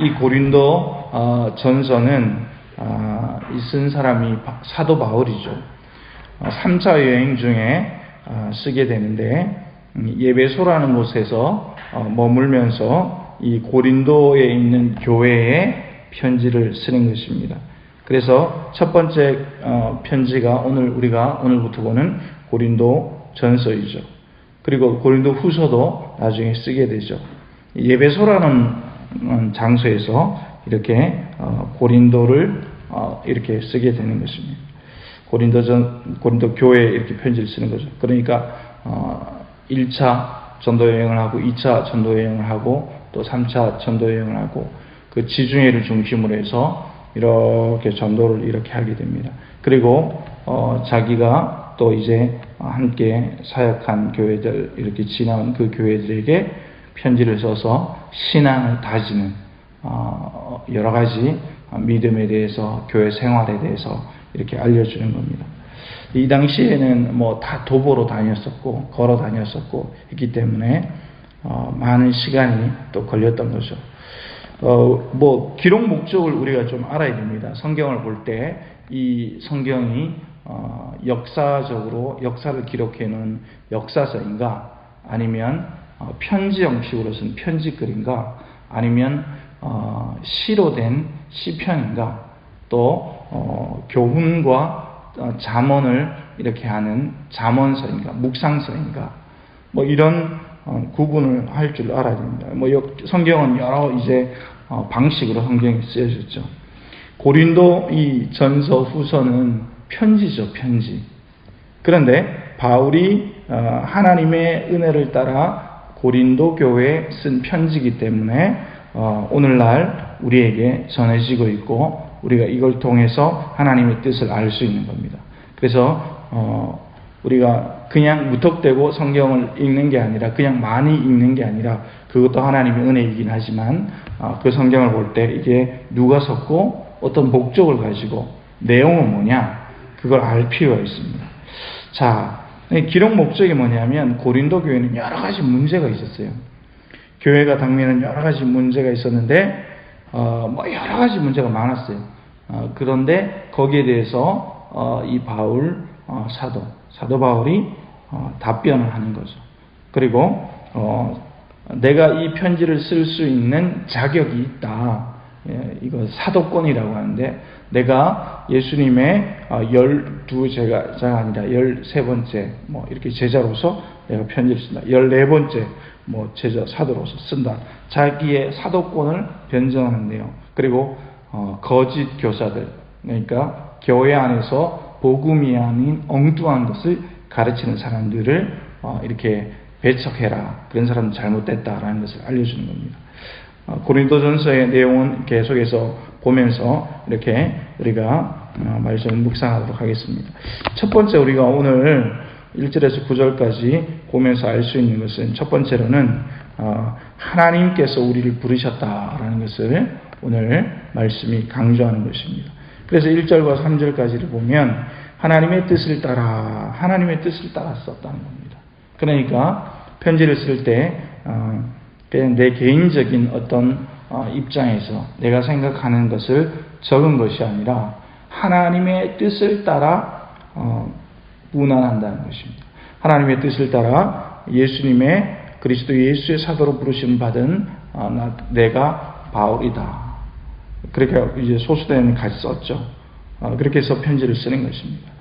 이 고린도 전서는 쓴 사람이 사도 바울이죠. 3차 여행 중에 쓰게 되는데 예배소라는 곳에서 머물면서 이 고린도에 있는 교회에 편지를 쓰는 것입니다. 그래서 첫 번째 편지가 우리가 오늘부터 보는 고린도 전서이죠. 그리고 고린도 후서도 나중에 쓰게 되죠. 예배소라는 장소에서 이렇게 고린도를 이렇게 쓰게 되는 것입니다. 고린도 교회에 이렇게 편지를 쓰는 거죠. 그러니까 1차 전도 여행을 하고 2차 전도 여행을 하고 또 3차 전도 여행을 하고 그 지중해를 중심으로 해서 이렇게 전도를 이렇게 하게 됩니다. 그리고 자기가 또 이제 함께 사역한 교회들, 이렇게 지나온 그 교회들에게 편지를 써서 신앙을 다지는 여러 가지 믿음에 대해서, 교회 생활에 대해서 이렇게 알려주는 겁니다. 이 당시에는 다 도보로 다녔었고 걸어 다녔었고 했기 때문에 많은 시간이 또 걸렸던 거죠. 기록 목적을 우리가 좀 알아야 됩니다. 성경을 볼 때 이 성경이 역사적으로 역사를 기록해 놓은 역사서인가, 아니면 편지 형식으로 쓴 편지글인가, 아니면 시로 된 시편인가, 또 교훈과 잠언을 이렇게 하는 잠언서인가, 묵상서인가, 이런 구분을 할 줄 알아야 됩니다. 성경은 여러 이제 방식으로 성경이 쓰여졌죠. 고린도 이 전서 후서는 편지죠, 편지. 그런데 바울이 하나님의 은혜를 따라 고린도 교회에 쓴 편지이기 때문에 오늘날 우리에게 전해지고 있고 우리가 이걸 통해서 하나님의 뜻을 알 수 있는 겁니다. 그래서 우리가 그냥 무턱대고 성경을 읽는 게 아니라, 그냥 많이 읽는 게 아니라, 그것도 하나님의 은혜이긴 하지만 그 성경을 볼 때 이게 누가 썼고 어떤 목적을 가지고 내용은 뭐냐, 그걸 알 필요가 있습니다. 자, 기록 목적이 뭐냐면 고린도 교회는 여러 가지 문제가 있었어요. 교회가 당면은 여러 가지 문제가 있었는데 여러 가지 문제가 많았어요. 그런데 거기에 대해서 이 사도 바울이 답변을 하는 거죠. 그리고 내가 이 편지를 쓸 수 있는 자격이 있다. 이거 사도권이라고 하는데, 내가 예수님의 12제자가 아니라 13번째 이렇게 제자로서 내가 편지를 쓴다. 14번째 제자 사도로서 쓴다. 자기의 사도권을 변증하는 내용. 그리고 거짓 교사들, 그러니까 교회 안에서 복음이 아닌 엉뚱한 것을 가르치는 사람들을 이렇게 배척해라. 그런 사람은 잘못됐다라는 것을 알려주는 겁니다. 고린도전서의 내용은 계속해서 보면서 이렇게 우리가 말씀을 묵상하도록 하겠습니다. 첫 번째, 우리가 오늘 1절에서 9절까지 보면서 알 수 있는 것은, 첫 번째로는 하나님께서 우리를 부르셨다라는 것을 오늘 말씀이 강조하는 것입니다. 그래서 1절과 3절까지를 보면 하나님의 뜻을 따라 썼다는 겁니다. 그러니까 편지를 쓸 때 그냥 내 개인적인 어떤 입장에서 내가 생각하는 것을 적은 것이 아니라 하나님의 뜻을 따라 문안한다는 것입니다. 하나님의 뜻을 따라 그리스도 예수의 사도로 부르심 받은 내가 바울이다. 그렇게 이제 소수대는 같이 썼죠. 그렇게 해서 편지를 쓰는 것입니다.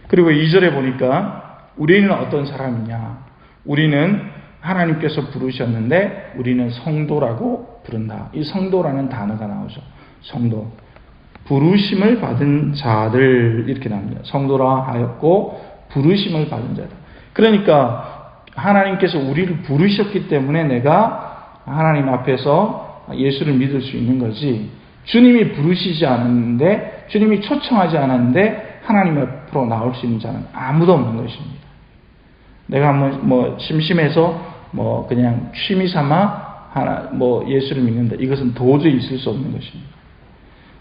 그리고 2절에 보니까 우리는 어떤 사람이냐? 우리는 하나님께서 부르셨는데 우리는 성도라고 부른다. 이 성도라는 단어가 나오죠. 성도. 부르심을 받은 자들, 이렇게 나옵니다. 성도라 하였고 부르심을 받은 자들. 그러니까 하나님께서 우리를 부르셨기 때문에 내가 하나님 앞에서 예수를 믿을 수 있는 거지, 주님이 부르시지 않았는데, 주님이 초청하지 않았는데 하나님 앞으로 나올 수 있는 자는 아무도 없는 것입니다. 내가 심심해서 그냥 취미 삼아 예수를 믿는다. 이것은 도저히 있을 수 없는 것입니다.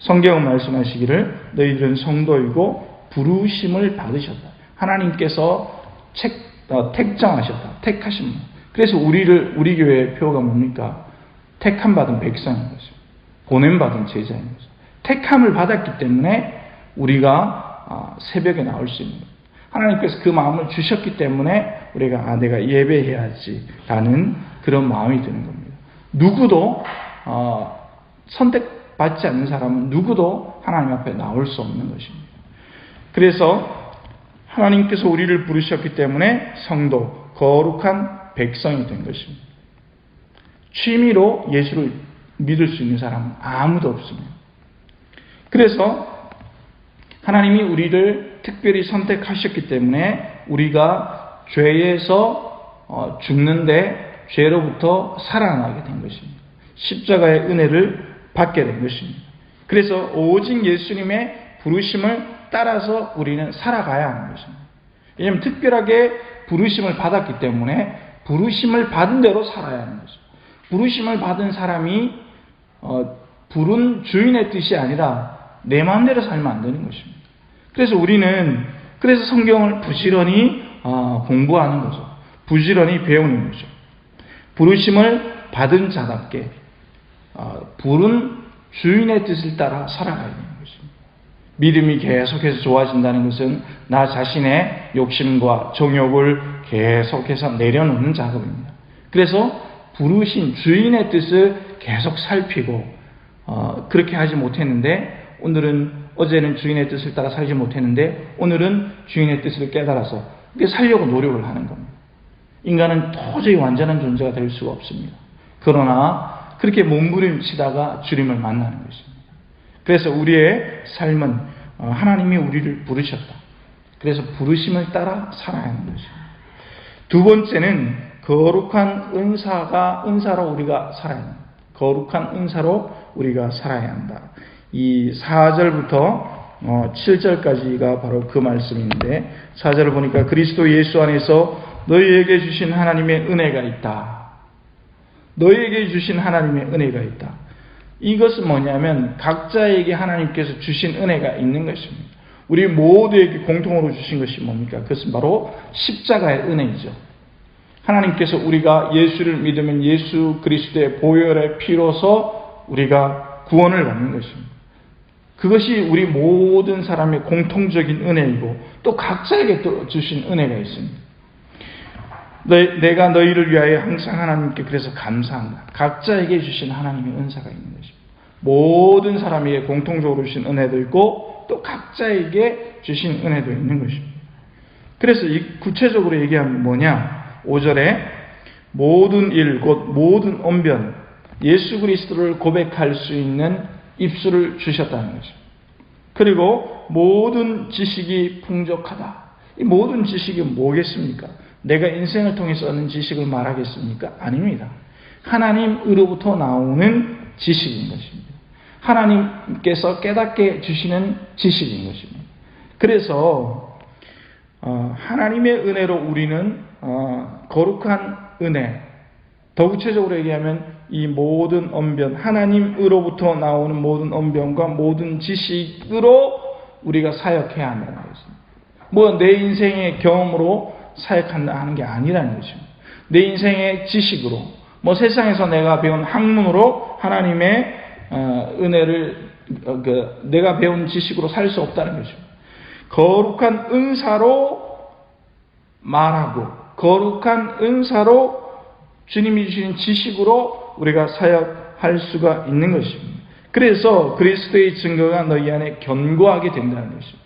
성경은 말씀하시기를 너희들은 성도이고 부르심을 받으셨다. 하나님께서 택정하셨다. 택하신 분. 그래서 우리 교회의 표가 뭡니까? 택함 받은 백성인 것입니다. 보냄받은 제자인 거죠. 택함을 받았기 때문에 우리가 새벽에 나올 수 있는 거예요. 하나님께서 그 마음을 주셨기 때문에 우리가 내가 예배해야지 라는 그런 마음이 드는 겁니다. 누구도 선택받지 않는 사람은 누구도 하나님 앞에 나올 수 없는 것입니다. 그래서 하나님께서 우리를 부르셨기 때문에 성도, 거룩한 백성이 된 것입니다. 취미로 예수를 믿을 수 있는 사람은 아무도 없습니다. 그래서 하나님이 우리를 특별히 선택하셨기 때문에 우리가 죄에서 죽는데 죄로부터 살아나게 된 것입니다. 십자가의 은혜를 받게 된 것입니다. 그래서 오직 예수님의 부르심을 따라서 우리는 살아가야 하는 것입니다. 왜냐하면 특별하게 부르심을 받았기 때문에 부르심을 받은 대로 살아야 하는 것입니다. 부르심을 받은 사람이 부른 주인의 뜻이 아니라 내 마음대로 살면 안 되는 것입니다. 그래서 우리는 성경을 부지런히 공부하는 거죠. 부지런히 배우는 거죠. 부르심을 받은 자답게 부른 주인의 뜻을 따라 살아가야 되는 것입니다. 믿음이 계속해서 좋아진다는 것은 나 자신의 욕심과 정욕을 계속해서 내려놓는 작업입니다. 그래서 부르신 주인의 뜻을 계속 살피고 그렇게 하지 못했는데 어제는 주인의 뜻을 따라 살지 못했는데 오늘은 주인의 뜻을 깨달아서 살려고 노력을 하는 겁니다. 인간은 도저히 완전한 존재가 될 수가 없습니다. 그러나 그렇게 몸부림치다가 주님을 만나는 것입니다. 그래서 우리의 삶은 하나님이 우리를 부르셨다. 그래서 부르심을 따라 살아야 하는 것입니다. 두 번째는 거룩한 은사로 우리가 살아야 한다. 거룩한 은사로 우리가 살아야 한다. 이 4절부터 7절까지가 바로 그 말씀인데 4절을 보니까 그리스도 예수 안에서 너희에게 주신 하나님의 은혜가 있다. 너희에게 주신 하나님의 은혜가 있다. 이것은 뭐냐면 각자에게 하나님께서 주신 은혜가 있는 것입니다. 우리 모두에게 공통으로 주신 것이 뭡니까? 그것은 바로 십자가의 은혜이죠. 하나님께서 우리가 예수를 믿으면 예수 그리스도의 보혈의 피로서 우리가 구원을 받는 것입니다. 그것이 우리 모든 사람의 공통적인 은혜이고 또 각자에게 또 주신 은혜가 있습니다. 내가 너희를 위하여 항상 하나님께 그래서 감사한다. 각자에게 주신 하나님의 은사가 있는 것입니다. 모든 사람에게 공통적으로 주신 은혜도 있고 또 각자에게 주신 은혜도 있는 것입니다. 그래서 구체적으로 얘기하면 뭐냐? 5절에 모든 일 곧 모든 언변 예수 그리스도를 고백할 수 있는 입술을 주셨다는 거죠. 그리고 모든 지식이 풍족하다. 이 모든 지식이 뭐겠습니까? 내가 인생을 통해서 얻는 지식을 말하겠습니까? 아닙니다. 하나님으로부터 나오는 지식인 것입니다. 하나님께서 깨닫게 주시는 지식인 것입니다. 그래서 하나님의 은혜로 우리는 거룩한 은혜, 더 구체적으로 얘기하면 이 모든 언변, 하나님으로부터 나오는 모든 언변과 모든 지식으로 우리가 사역해야 한다는 것입니다. 뭐 내 인생의 경험으로 사역한다 하는 게 아니라는 것입니다. 내 인생의 지식으로, 뭐 세상에서 내가 배운 학문으로 하나님의 은혜를 내가 배운 지식으로 살 수 없다는 것입니다. 거룩한 은사로 말하고 거룩한 은사로 주님이 주신 지식으로 우리가 사역할 수가 있는 것입니다. 그래서 그리스도의 증거가 너희 안에 견고하게 된다는 것입니다.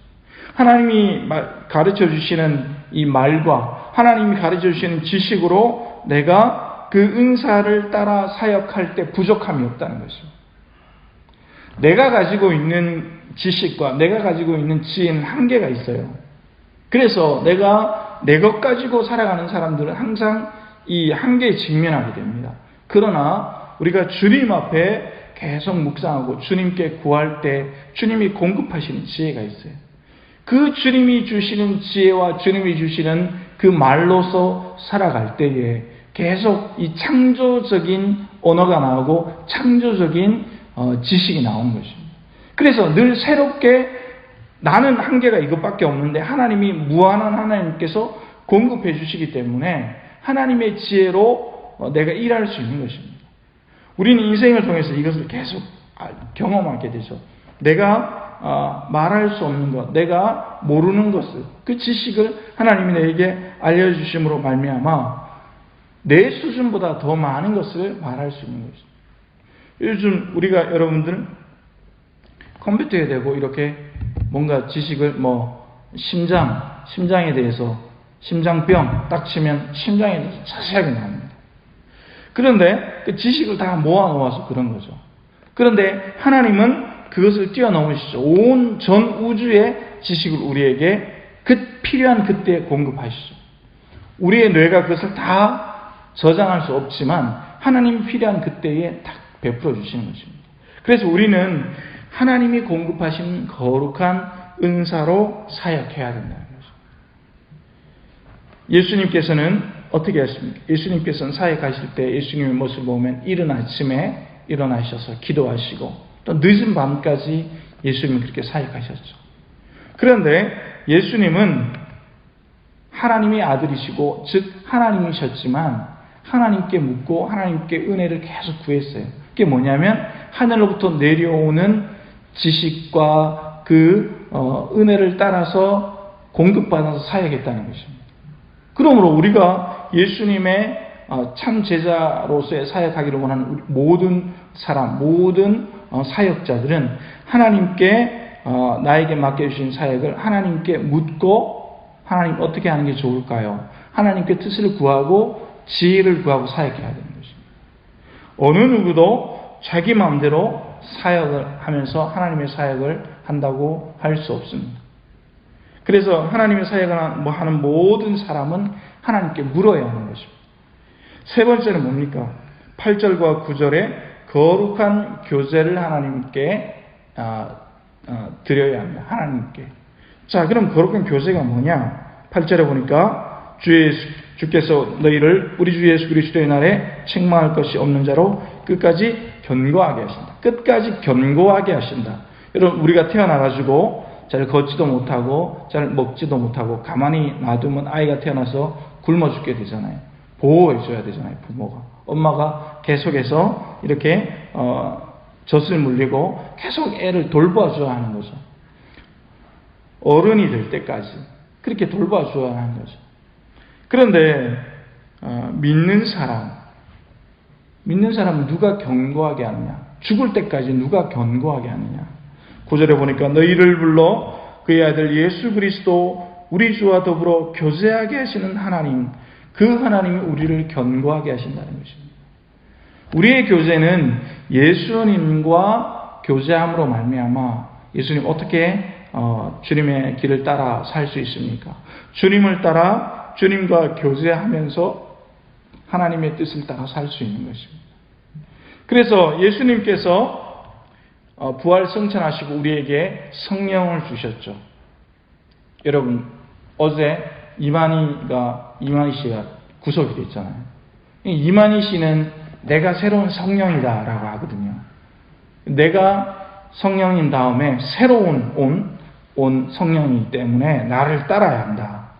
하나님이 가르쳐 주시는 이 말과 하나님이 가르쳐 주시는 지식으로 내가 그 은사를 따라 사역할 때 부족함이 없다는 것입니다. 내가 가지고 있는 지식과 내가 가지고 있는 지혜는 한계가 있어요. 그래서 내가 내 것 가지고 살아가는 사람들은 항상 이 한계에 직면하게 됩니다. 그러나 우리가 주님 앞에 계속 묵상하고 주님께 구할 때 주님이 공급하시는 지혜가 있어요. 그 주님이 주시는 지혜와 주님이 주시는 그 말로서 살아갈 때에 계속 이 창조적인 언어가 나오고 창조적인 지식이 나오는 것입니다. 그래서 늘 새롭게 나는 한계가 이것밖에 없는데 하나님이 무한한 하나님께서 공급해 주시기 때문에 하나님의 지혜로 내가 일할 수 있는 것입니다. 우리는 인생을 통해서 이것을 계속 경험하게 되죠. 내가 말할 수 없는 것, 내가 모르는 것을, 그 지식을 하나님이 내게 알려주심으로 말미암아 내 수준보다 더 많은 것을 말할 수 있는 것입니다. 요즘 우리가 여러분들 컴퓨터에 대고 이렇게 뭔가 지식을 심장에 대해서 심장병 딱 치면 심장에 대해서 자세하게 나옵니다. 그런데 그 지식을 다 모아놓아서 그런 거죠. 그런데 하나님은 그것을 뛰어넘으시죠. 온 전 우주의 지식을 우리에게 필요한 그때에 공급하시죠. 우리의 뇌가 그것을 다 저장할 수 없지만 하나님이 필요한 그때에 딱 베풀어 주시는 것입니다. 그래서 우리는 하나님이 공급하신 거룩한 은사로 사역해야 된다는 거죠. 예수님께서는 어떻게 하십니까? 예수님께서는 사역하실 때 예수님의 모습을 보면 이른 아침에 일어나셔서 기도하시고 또 늦은 밤까지 예수님은 그렇게 사역하셨죠. 그런데 예수님은 하나님의 아들이시고 즉 하나님이셨지만 하나님께 묻고 하나님께 은혜를 계속 구했어요. 그게 뭐냐면 하늘로부터 내려오는 지식과 그 은혜를 따라서 공급받아서 사역했다는 것입니다. 그러므로 우리가 예수님의 참 제자로서의 사역하기를 원하는 모든 사람, 모든 사역자들은 하나님께 나에게 맡겨주신 사역을 하나님께 묻고 하나님 어떻게 하는 게 좋을까요? 하나님께 뜻을 구하고 지혜를 구하고 사역해야 되는 것입니다. 어느 누구도 자기 마음대로 사역을 하면서 하나님의 사역을 한다고 할 수 없습니다. 그래서 하나님의 사역을 하는 모든 사람은 하나님께 물어야 하는 것입니다. 세 번째는 뭡니까? 8절과 9절에 거룩한 교제를 하나님께 드려야 합니다. 하나님께. 자, 그럼 거룩한 교제가 뭐냐? 8절에 보니까 주께서 너희를 우리 주 예수 그리스도의 날에 책망할 것이 없는 자로 끝까지 견고하게 하신다. 끝까지 견고하게 하신다. 여러분, 우리가 태어나가지고 잘 걷지도 못하고 잘 먹지도 못하고 가만히 놔두면 아이가 태어나서 굶어 죽게 되잖아요. 보호해줘야 되잖아요. 부모가. 엄마가 계속해서 이렇게 젖을 물리고 계속 애를 돌봐줘야 하는 거죠. 어른이 될 때까지 그렇게 돌봐줘야 하는 거죠. 그런데 믿는 사람은 누가 견고하게 하느냐? 죽을 때까지 누가 견고하게 하느냐? 9절에 보니까 너희를 불러 그의 아들 예수 그리스도 우리 주와 더불어 교제하게 하시는 하나님, 그 하나님이 우리를 견고하게 하신다는 것입니다. 우리의 교제는 예수님과 교제함으로 말미암아 예수님 어떻게 주님의 길을 따라 살 수 있습니까? 주님을 따라 주님과 교제하면서 하나님의 뜻을 따라 살 수 있는 것입니다. 그래서 예수님께서 부활 승천하시고 우리에게 성령을 주셨죠. 여러분, 어제 이만희 씨가 구속이 됐잖아요. 이만희 씨는 내가 새로운 성령이다라고 하거든요. 내가 성령인 다음에 새로운 온 성령이기 때문에 나를 따라야 한다.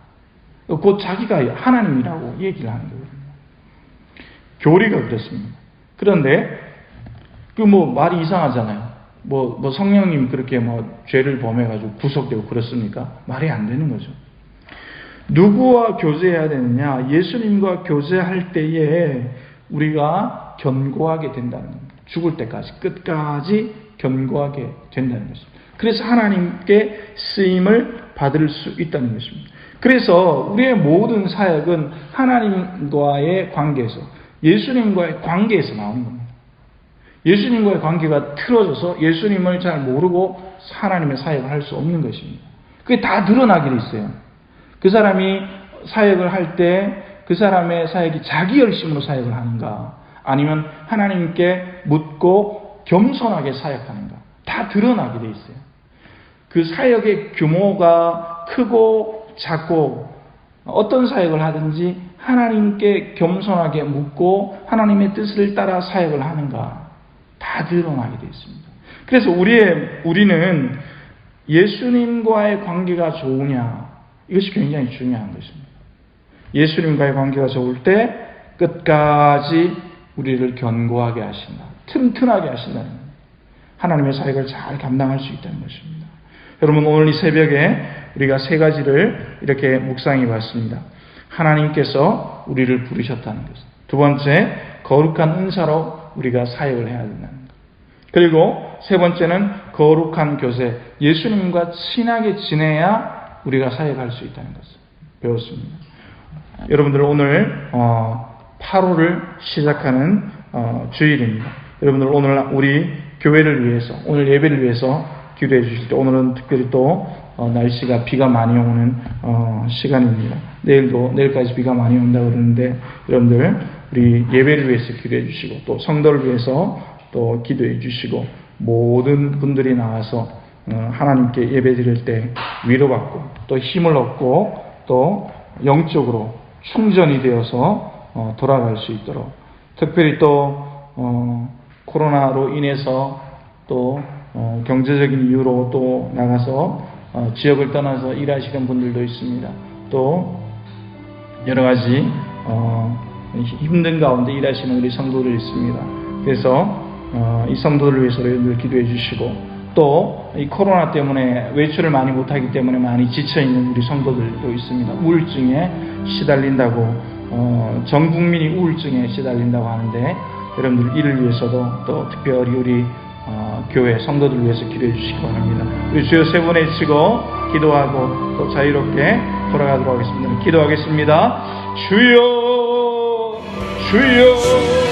곧 자기가 하나님이라고 얘기를 하는 거거든요. 교리가 그렇습니다. 그런데 말이 이상하잖아요. 성령님 그렇게 죄를 범해가지고 구속되고 그렇습니까? 말이 안 되는 거죠. 누구와 교제해야 되느냐? 예수님과 교제할 때에 우리가 견고하게 된다는 겁니다. 죽을 때까지, 끝까지 견고하게 된다는 것입니다. 그래서 하나님께 쓰임을 받을 수 있다는 것입니다. 그래서 우리의 모든 사역은 하나님과의 관계에서, 예수님과의 관계에서 나오는 겁니다. 예수님과의 관계가 틀어져서 예수님을 잘 모르고 하나님의 사역을 할 수 없는 것입니다. 그게 다 드러나게 돼 있어요. 그 사람이 사역을 할 때 그 사람의 사역이 자기 열심으로 사역을 하는가, 아니면 하나님께 묻고 겸손하게 사역하는가, 다 드러나게 돼 있어요. 그 사역의 규모가 크고 작고 어떤 사역을 하든지 하나님께 겸손하게 묻고 하나님의 뜻을 따라 사역을 하는가, 다 드러나게 되어 있습니다. 그래서 우리는 예수님과의 관계가 좋으냐, 이것이 굉장히 중요한 것입니다. 예수님과의 관계가 좋을 때 끝까지 우리를 견고하게 하신다. 튼튼하게 하신다는 겁니다. 하나님의 사역을 잘 감당할 수 있다는 것입니다. 여러분, 오늘 이 새벽에 우리가 세 가지를 이렇게 묵상해 봤습니다. 하나님께서 우리를 부르셨다는 것. 두 번째, 거룩한 은사로 우리가 사역을 해야 된다는 것. 그리고 세 번째는 거룩한 교세, 예수님과 친하게 지내야 우리가 사역할 수 있다는 것을 배웠습니다. 여러분들, 오늘 8월을 시작하는 주일입니다. 여러분들, 오늘 우리 교회를 위해서, 오늘 예배를 위해서 기도해 주실 때, 오늘은 특별히 또 날씨가 비가 많이 오는 시간입니다. 내일까지 비가 많이 온다고 그러는데, 여러분들 우리 예배를 위해서 기도해 주시고, 또 성도를 위해서 또 기도해 주시고, 모든 분들이 나와서 하나님께 예배 드릴 때 위로받고 또 힘을 얻고 또 영적으로 충전이 되어서 돌아갈 수 있도록, 특별히 또 코로나로 인해서 또 경제적인 이유로 또 나가서 지역을 떠나서 일하시는 분들도 있습니다. 또 여러 가지 힘든 가운데 일하시는 우리 성도들이 있습니다. 그래서 이 성도들을 위해서 여러분들 기도해 주시고, 또 이 코로나 때문에 외출을 많이 못하기 때문에 많이 지쳐있는 우리 성도들도 있습니다. 우울증에 시달린다고, 전 국민이 우울증에 시달린다고 하는데, 여러분들 이를 위해서도 또 특별히 우리 교회 성도들을 위해서 기도해 주시기 바랍니다. 우리 주여 세 번 외치고 기도하고 또 자유롭게 돌아가도록 하겠습니다. 기도하겠습니다. 주여, 주여.